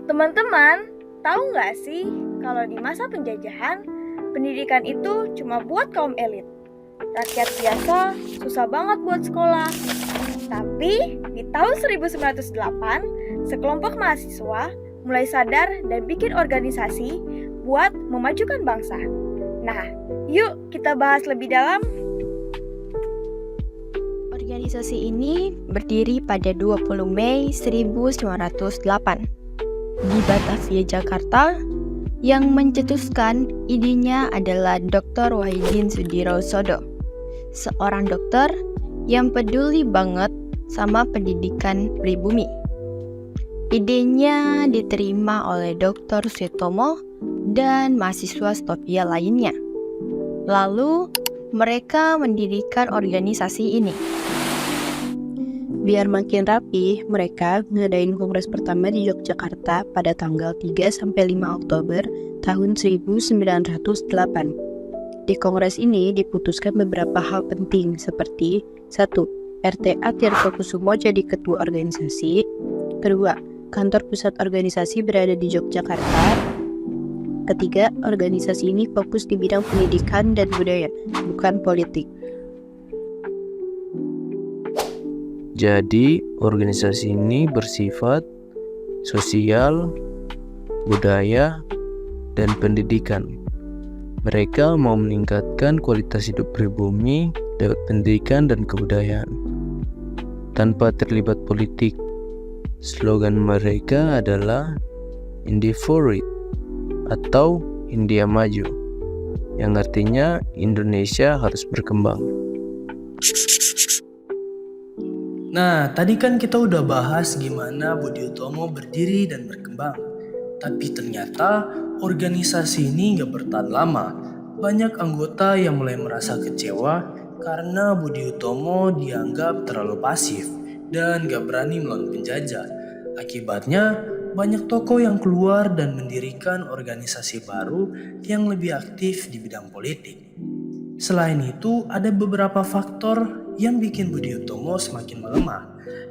Teman-teman, tahu nggak sih kalau di masa penjajahan, pendidikan itu cuma buat kaum elit. Rakyat biasa susah banget buat sekolah. Tapi di tahun 1908, sekelompok mahasiswa mulai sadar dan bikin organisasi buat memajukan bangsa. Nah, yuk kita bahas lebih dalam. Organisasi ini berdiri pada 20 Mei 1908 di Batavia, Jakarta. Yang mencetuskan idenya adalah Dr. Wahidin Sudirosodo, seorang dokter yang peduli banget sama pendidikan pribumi. Idenya diterima oleh Dr. Sutomo dan mahasiswa Stovia lainnya. Lalu mereka mendirikan organisasi ini. Biar makin rapi, mereka ngadain kongres pertama di Yogyakarta pada tanggal 3-5 Oktober tahun 1908. Di kongres ini diputuskan beberapa hal penting seperti 1. RTA Tirtokusumo jadi ketua organisasi. 2. Kantor pusat organisasi berada di Yogyakarta. 3. Organisasi ini fokus di bidang pendidikan dan budaya, bukan politik. Jadi, organisasi ini bersifat sosial, budaya, dan pendidikan. Mereka mau meningkatkan kualitas hidup pribumi lewat pendidikan dan kebudayaan, tanpa terlibat politik. Slogan mereka adalah India Forward atau India Maju, yang artinya Indonesia harus berkembang. Nah, tadi kan kita udah bahas gimana Budi Utomo berdiri dan berkembang. Tapi ternyata organisasi ini gak bertahan lama. Banyak anggota yang mulai merasa kecewa karena Budi Utomo dianggap terlalu pasif dan gak berani melawan penjajah. Akibatnya, banyak tokoh yang keluar dan mendirikan organisasi baru yang lebih aktif di bidang politik. Selain itu, ada beberapa faktor yang bikin Budi Utomo semakin melemah.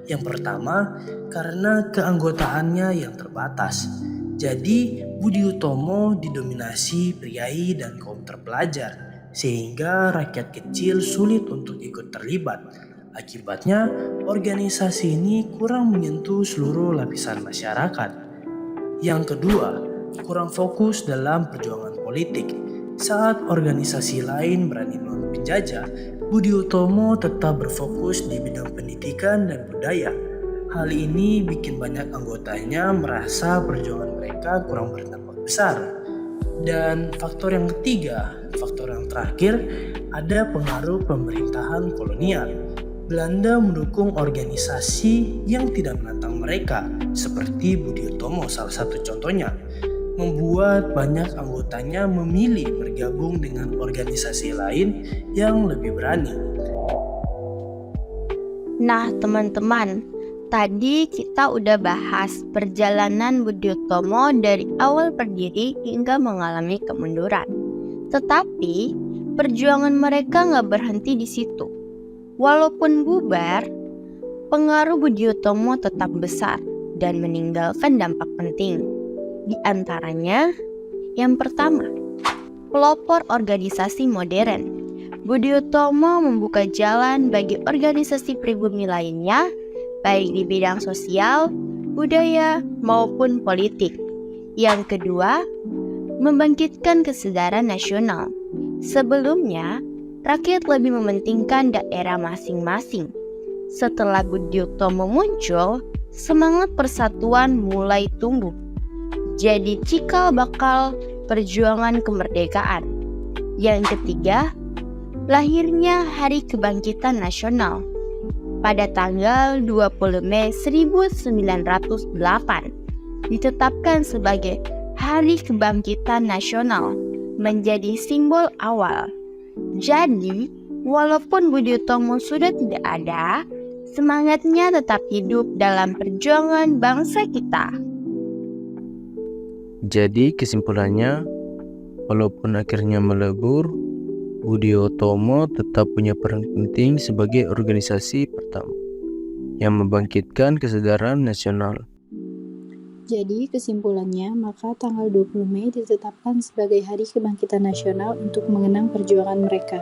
Yang pertama, karena keanggotaannya yang terbatas. Jadi, Budi Utomo didominasi priai dan kaum terpelajar, sehingga rakyat kecil sulit untuk ikut terlibat. Akibatnya, organisasi ini kurang menyentuh seluruh lapisan masyarakat. Yang kedua, kurang fokus dalam perjuangan politik. Saat organisasi lain berani melawan penjajah, Budi Utomo tetap berfokus di bidang pendidikan dan budaya. Hal ini bikin banyak anggotanya merasa perjuangan mereka kurang berdampak besar. Dan faktor yang ketiga, faktor yang terakhir, ada pengaruh pemerintahan kolonial. Belanda mendukung organisasi yang tidak menantang mereka, seperti Budi Utomo salah satu contohnya, membuat banyak anggotanya memilih bergabung dengan organisasi lain yang lebih berani. Nah teman-teman, tadi kita udah bahas perjalanan Budi Utomo dari awal berdiri hingga mengalami kemunduran. Tetapi perjuangan mereka gak berhenti di situ. Walaupun bubar, pengaruh Budi Utomo tetap besar dan meninggalkan dampak penting. Di antaranya, yang pertama, pelopor organisasi modern. Budi Utomo membuka jalan bagi organisasi pribumi lainnya, baik di bidang sosial, budaya, maupun politik. Yang kedua, membangkitkan kesadaran nasional. Sebelumnya, rakyat lebih mementingkan daerah masing-masing. Setelah Budi Utomo muncul, semangat persatuan mulai tumbuh. Jadi cikal bakal perjuangan kemerdekaan. Yang ketiga, lahirnya Hari Kebangkitan Nasional pada tanggal 20 Mei 1908 ditetapkan sebagai Hari Kebangkitan Nasional, menjadi simbol awal. Jadi, walaupun Budi Utomo sudah tidak ada, semangatnya tetap hidup dalam perjuangan bangsa kita. Jadi kesimpulannya, walaupun akhirnya melebur, Budi Utomo tetap punya peran penting sebagai organisasi pertama yang membangkitkan kesadaran nasional. Jadi, kesimpulannya, maka tanggal 20 Mei ditetapkan sebagai Hari Kebangkitan Nasional untuk mengenang perjuangan mereka.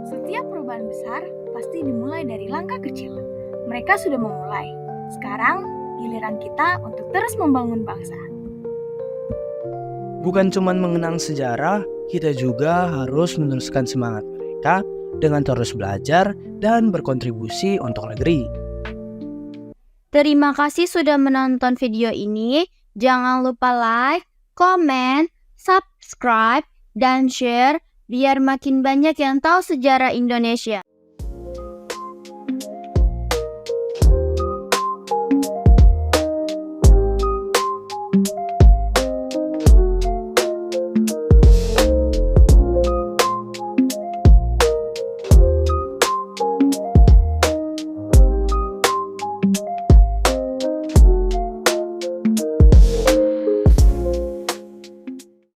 Setiap perubahan besar pasti dimulai dari langkah kecil. Mereka sudah memulai. Sekarang, giliran kita untuk terus membangun bangsa. Bukan cuma mengenang sejarah, kita juga harus meneruskan semangat mereka dengan terus belajar dan berkontribusi untuk negeri. Terima kasih sudah menonton video ini. Jangan lupa like, komen, subscribe, dan share biar makin banyak yang tahu sejarah Indonesia.